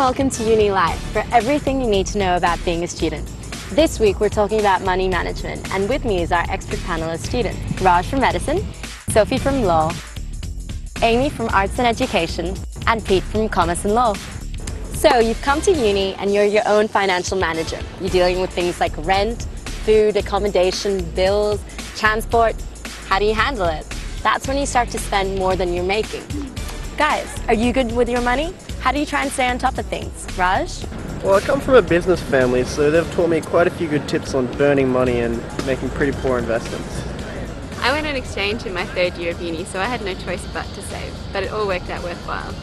welcome to Uni Live for everything you need to know about being a student. This week we're talking about money management, and with me is our expert panel of students, Raj from Medicine, Sophie from Law, Amy from Arts and Education, and Pete from Commerce and Law. So you've come to uni and you're your own financial manager. You're dealing with things like rent, food, accommodation, bills, transport. How do you handle it? That's when you start to spend more than you're making. Guys, are you good with your money? How do you try and stay on top of things? Raj? Well, I come from a business family, so they've taught me quite a few good tips on burning money and making pretty poor investments. I went on exchange in my third year of uni, so I had no choice but to save, but it all worked out worthwhile.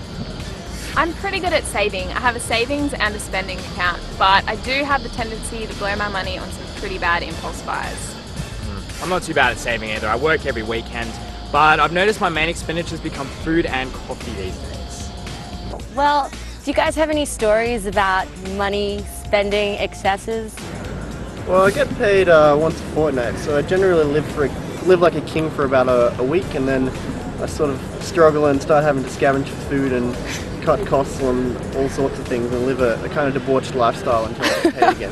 I'm pretty good at saving. I have a savings and a spending account, but I do have the tendency to blow my money on some pretty bad impulse buys. I'm not too bad at saving either. I work every weekend, but I've noticed my main expenditures become food and coffee these days. Well, do you guys have any stories about money spending excesses? Well, I get paid once a fortnight, so I generally live like a king for about a week, and then I sort of struggle and start having to scavenge for food and cut costs on all sorts of things and live a kind of debauched lifestyle until I get paid again.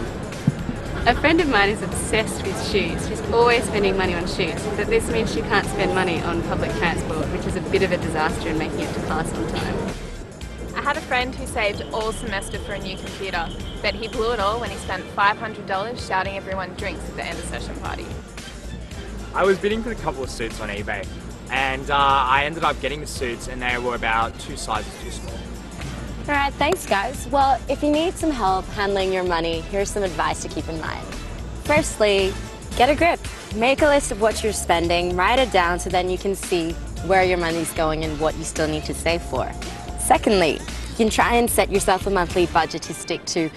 A friend of mine is obsessed with shoes. She's always spending money on shoes, but this means she can't spend money on public transport, which is a bit of a disaster in making it to class on time. I had a friend who saved all semester for a new computer, but he blew it all when he spent $500 shouting everyone drinks at the end of session party. I was bidding for a couple of suits on eBay, and I ended up getting the suits, and they were about 2 sizes too small. Alright, thanks guys. Well, if you need some help handling your money, here's some advice to keep in mind. Firstly, get a grip. Make a list of what you're spending, write it down so then you can see where your money's going and what you still need to save for. Secondly, you can try and set yourself a monthly budget to stick to.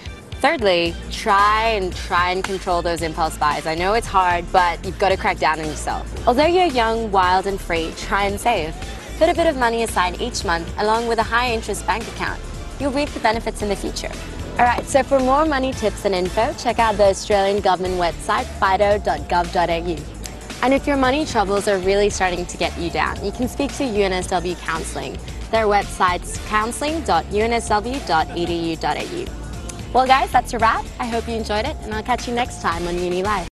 Thirdly, try and control those impulse buys. I know it's hard, but you've got to crack down on yourself. Although you're young, wild and free, try and save. Put a bit of money aside each month along with a high interest bank account. You'll reap the benefits in the future. Alright, so for more money tips and info, check out the Australian government website fido.gov.au. And if your money troubles are really starting to get you down, you can speak to UNSW Counselling. Their website's counselling.unsw.edu.au. Well guys, that's a wrap. I hope you enjoyed it, and I'll catch you next time on Uni Live.